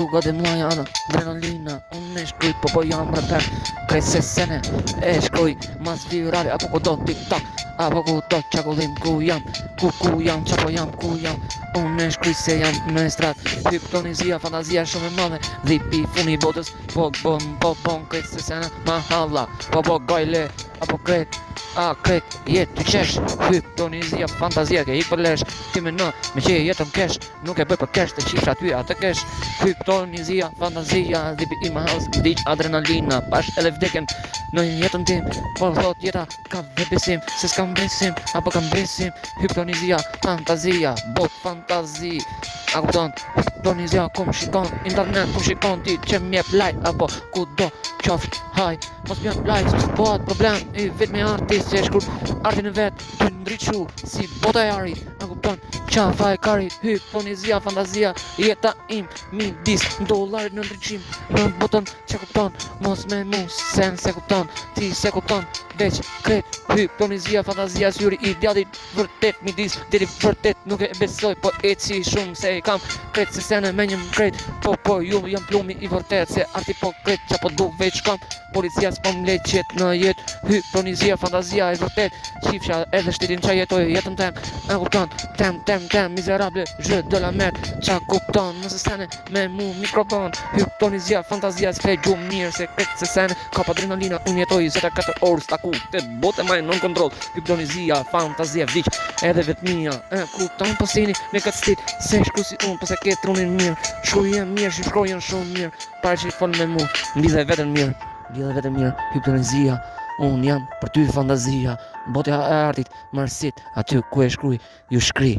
Rruga dhe mlaja anë, adrenalina, unë e shkruj, po jam reper, krejt se sene, e shkruj, mas virale, apo ku do TikTok, apo ku do qakullim, ku jam, qapo jam, ku jam, unë e shkruj se jam në strat, hypnotizia, fantazia shumë e madhe, dhipi funi botës, po bon, krejt se sene, mahalla, po gajle, apo krejt, jetë të qesh, hypnotizia, fantazia, ke ik për lesh, ti me në, me që jetën kesh, nuk e bëj për kesh, të qifra ty atë kesh, hypnotizia, fantazia, dhipi i mahallës, diq adrenalina, pash edhe vdekjen, në jetën tim, por thot jeta, ka besim, se s'kam besim, apo kam besim, hypnotizia, fantazia, bot fantazi, a kupton, hypnotizia, kum shikon, internet, kum shikon ti, që m'jep like, apo ku do, qofsh, haj, mos m'jep like, s'pohat problem, i vet me artist, që e shkur, artin e vet, të ndryqu, si bota e ari, a kupton, qafa e kari, hypnotizia, fantazia, jeta im, midis, dollarit në ndryqim, në botën, që kupton, mos me mu, sen se kupton, ti se kupton, veç, kret, hypnotizia, fantazia, syri i djatit, vërtet, midis, deri vërtet, nuk e besoj, po eci shumë, se i kam, kret, se sene me njëm kret, po, ju jam plumi i vërtet, se arti po kret, që po du veç kam, policia s'po m'le qet në jet, hypnotizia, fantazia, e vërtet, qifsha edhe shtetin qa jetoj, jetën tem, e kupton, tem, miserable, jeu de la merde, qa kupton, nëse sene, me mu mikrofon, hypnotizia, fantazia, s'fe gjumë mirë, se kret, se sene, ka pa adrenalina, unë jetoj 24 orë, staku, te bote maj non kontrol, hypnotizia, fantazia, vdiq, edhe vetmia, e kupton, po sini, me këtë stil, se shkru si unë, po se ketë trunin mirë, shkrujen mirë, shkrujen shumë mirë, pare që i fol me mu, mbidhe vetën mirë, hypnotizia, unë jam për ty fantazia, botja e artit, mërësit, aty ku e shkruj, ju shkri.